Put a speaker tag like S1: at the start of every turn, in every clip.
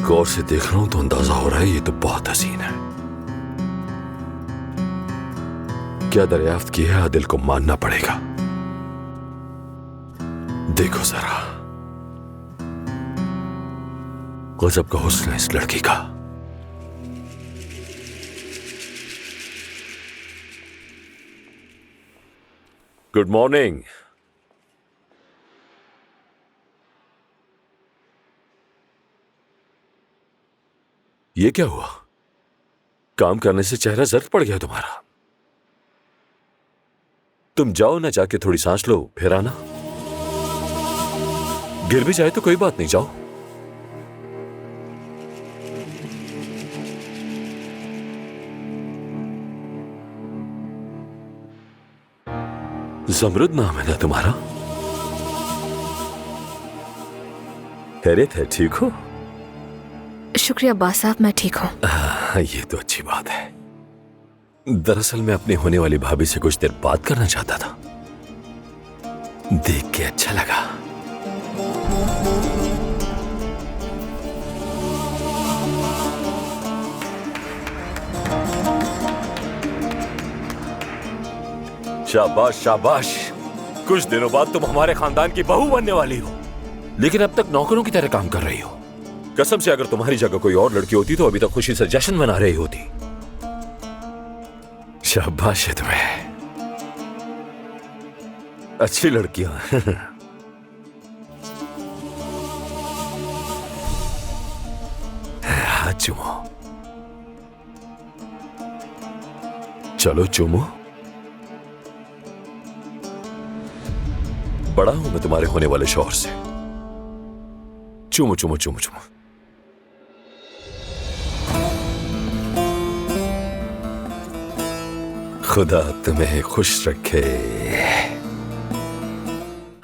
S1: गौर से देख रहा हूं तो अंदाजा हो रहा है ये तो बहुत हसीन है। क्या दरियाफ्त की है आदिल को मानना पड़ेगा। देखो जरा, गजब का हुस्न है इस लड़की का। Good morning. ये क्या हुआ? काम करने से चेहरा जर्द पड़ गया तुम्हारा। तुम जाओ ना, जाके थोड़ी सांस लो, फिर आना। गिर भी जाए तो कोई बात नहीं, जाओ। जमरुद नाम है ना तुम्हारा? खैरियत है? ठीक हो?
S2: शुक्रिया अब्बास साहब, मैं ठीक हूँ।
S1: ये तो अच्छी बात है। दरअसल मैं अपनी होने वाली भाभी से कुछ देर बात करना चाहता था। देख के अच्छा लगा। शाबाश शाबाश, कुछ दिनों बाद तुम हमारे खानदान की बहू बनने वाली हो, लेकिन अब तक नौकरों की तरह काम कर रही हो। कसम से अगर तुम्हारी जगह कोई और लड़की होती तो अभी तक खुशी से जश्न मना रही होती। शाबाश है तुम्हें, अच्छी लड़कियां। हाथ चूमो, चलो चूमो। बड़ा हूं मैं तुम्हारे होने वाले शौहर से। चूमो चूमो चूमो चूमो। खुदा तुम्हें खुश रखे।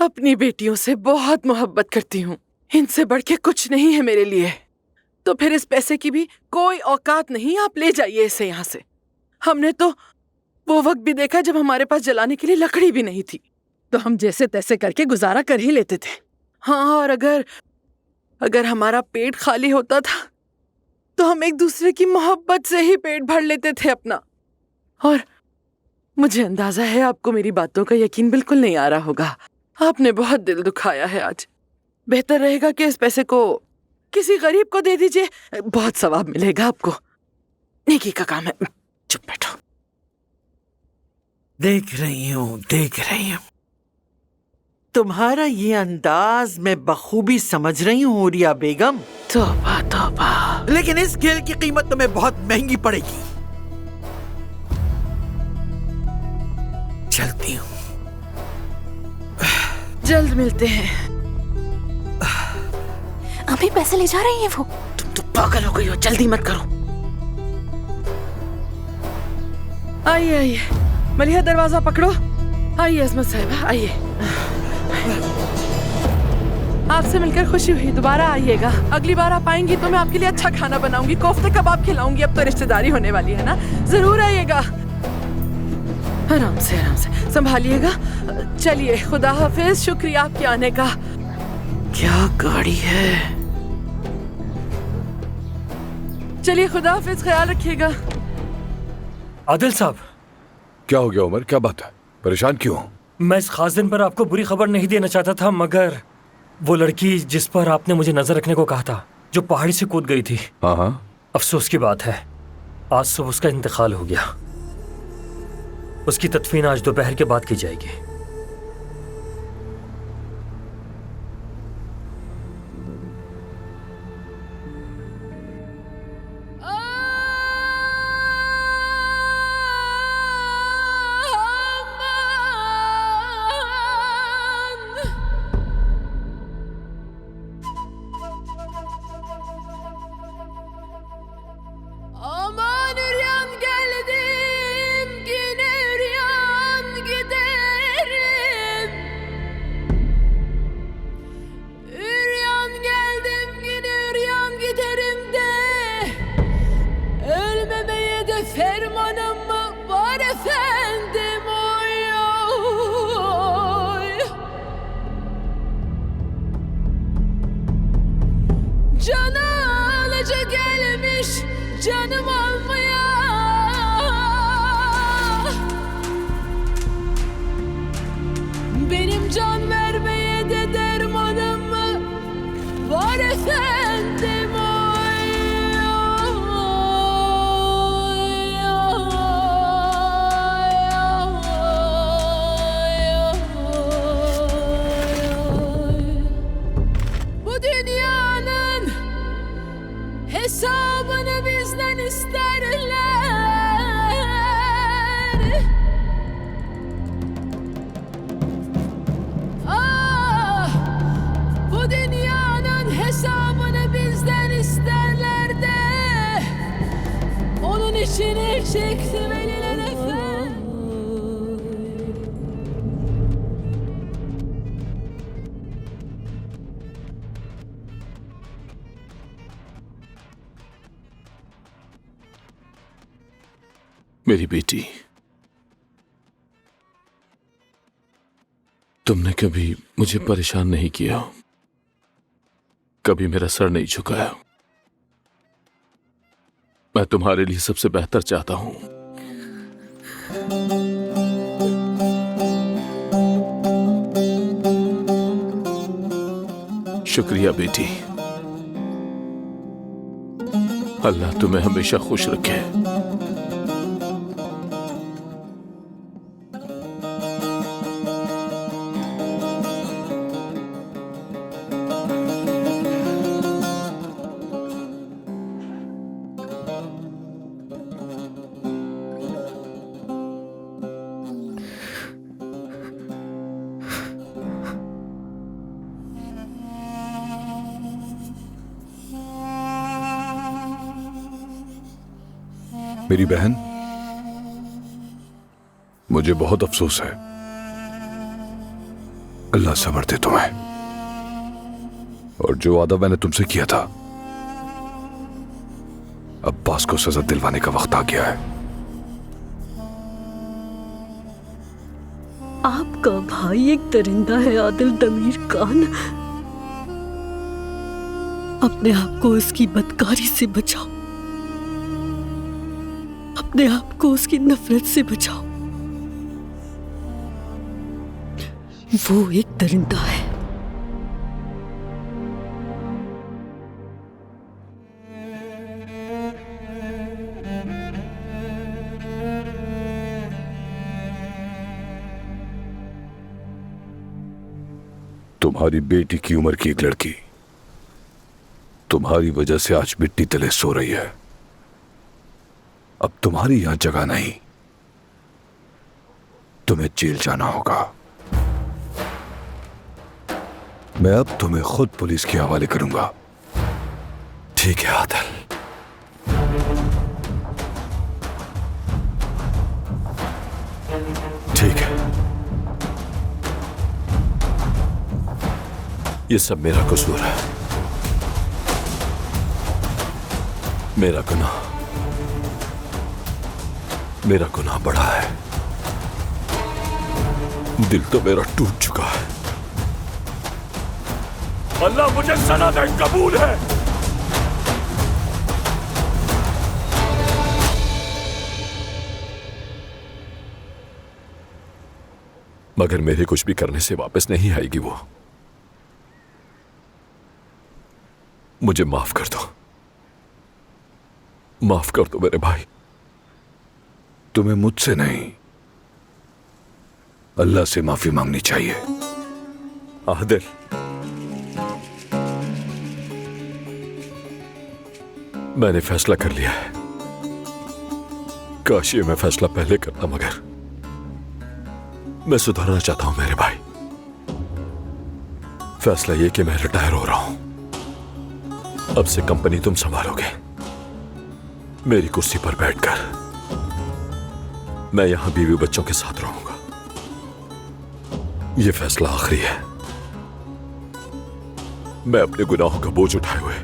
S3: अपनी बेटियों से बहुत मोहब्बत करती हूँ, इनसे बढ़ के कुछ नहीं है मेरे लिए। तो फिर इस पैसे की भी कोई औकात नहीं, आप ले जाइए इसे यहाँ से। हमने तो वो वक्त भी देखा जब हमारे पास जलाने के लिए लकड़ी भी नहीं थी, तो हम जैसे तैसे करके गुजारा कर ही लेते थे। हाँ, और अगर हमारा पेट खाली होता था तो हम एक दूसरे की मोहब्बत से ही पेट भर लेते थे अपना। और मुझे अंदाजा है आपको मेरी बातों का यकीन बिल्कुल नहीं आ रहा होगा। आपने बहुत दिल दुखाया है आज। बेहतर रहेगा कि इस पैसे को किसी गरीब को दे दीजिए, बहुत सवाब मिलेगा आपको। नेकी का काम है। चुप बैठो।
S4: देख रही हूँ तुम्हारा ये अंदाज मैं बखूबी समझ रही हूँ हुरिया बेगम।
S3: तौबा तौबा,
S4: लेकिन इस खेल की कीमत तुम्हें बहुत महंगी पड़ेगी। चलती हूँ।
S3: जल्द मिलते हैं।
S2: अभी पैसे ले जा रही है वो।
S3: तुम तो पागल हो गई हो, जल्दी मत करो। आइए आइए, मलिहा दरवाजा पकड़ो। आइए अजमत साहिबा, आइए। आपसे मिलकर खुशी हुई, दोबारा आइएगा। अगली बार आप आएंगी तो मैं आपके लिए अच्छा खाना बनाऊंगी, कोफ्ते कबाब खिलाऊंगी। अब तो रिश्तेदारी होने वाली है ना, जरूर आइएगा। आराम से संभालिएगा। चलिए, खुदा हाफिज। शुक्रिया आपके आने का। क्या गाड़ी है। चलिए, खुदा हाफिज, ख्याल रखिएगा।
S5: आदिल साहब।
S1: क्या हो गया उमर, क्या बात है? परेशान क्यों?
S5: मैं इस खास दिन पर आपको बुरी खबर नहीं देना चाहता था, मगर वो लड़की जिस पर आपने मुझे नजर रखने को कहा था, जो पहाड़ी से कूद गई थी।
S1: हाँ,
S5: अफसोस की बात है, आज सुबह उसका इंतकाल हो गया। उसकी तदफीन आज दोपहर के बाद की जाएगी।
S6: Aman üryan geldim, yine üryan giderim. Üryan geldim, yine üryan giderim de, ölmemeye de fermanım mı var efendim, oy oy. Canan gelmiş canım almaya. Benim can vermeye de dermanım mı var efendim? Oy, oy, oy. Bu dünyanın hesabını bizden isterler. Ah, bu dünyanın hesabını bizden isterler de onun içine çektim elinden efendim.
S7: मेरी बेटी, तुमने कभी मुझे परेशान नहीं किया, कभी मेरा सर नहीं झुकाया। मैं तुम्हारे लिए सबसे बेहतर चाहता हूं। शुक्रिया बेटी। अल्लाह तुम्हें हमेशा खुश रखे।
S8: मेरी बहन, मुझे बहुत अफसोस है। अल्लाह सब्र दे तुम्हें। और जो वादा मैंने तुमसे किया था, अब्बास को सजा दिलवाने का वक्त आ गया है।
S9: आपका भाई एक दरिंदा है आदिल दमीर खान। अपने आप को उसकी बदकारी से बचाओ, अपने आप को उसकी नफरत से बचाओ। वो एक दरिंदा है।
S8: तुम्हारी बेटी की उम्र की एक लड़की तुम्हारी वजह से आज मिट्टी तले सो रही है। अब तुम्हारी यहां जगह नहीं, तुम्हें जेल जाना होगा। मैं अब तुम्हें खुद पुलिस के हवाले करूंगा।
S1: ठीक है आदिल, ठीक है। ये सब मेरा कसूर है, मेरा गुनाह बड़ा है। दिल तो मेरा टूट चुका है। अल्लाह मुझे सजा दे, कबूल है। मगर मेरे कुछ भी करने से वापस नहीं आएगी वो। मुझे माफ कर दो, माफ कर दो मेरे भाई।
S8: तुम्हें मुझसे नहीं, अल्लाह से माफी मांगनी चाहिए।
S1: आदिल, मैंने फैसला कर लिया है। काश ये मैं फैसला पहले करता, मगर मैं सुधरना चाहता हूं मेरे भाई। फैसला ये कि मैं रिटायर हो रहा हूं। अब से कंपनी तुम संभालोगे, मेरी कुर्सी पर बैठकर। मैं यहां बीवी बच्चों के साथ रहूंगा। यह फैसला आखिरी है। मैं अपने गुनाहों का बोझ उठाए हुए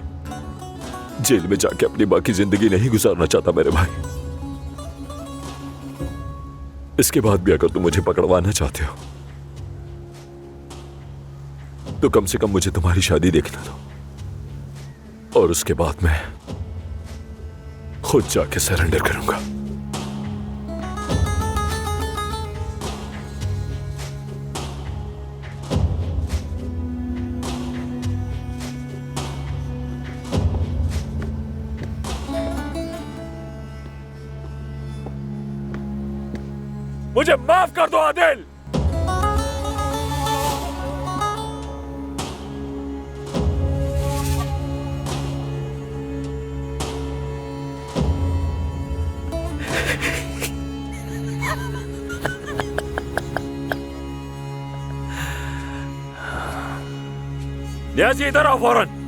S1: जेल में जाके अपनी बाकी जिंदगी नहीं गुजारना चाहता मेरे भाई। इसके बाद भी अगर तुम मुझे पकड़वाना चाहते हो तो कम से कम मुझे तुम्हारी शादी देखने दो, और उसके बाद मैं
S8: खुद जाके सरेंडर करूंगा।
S1: मुझे माफ कर दो आदिल। न्यासी इधर आओ फौरन।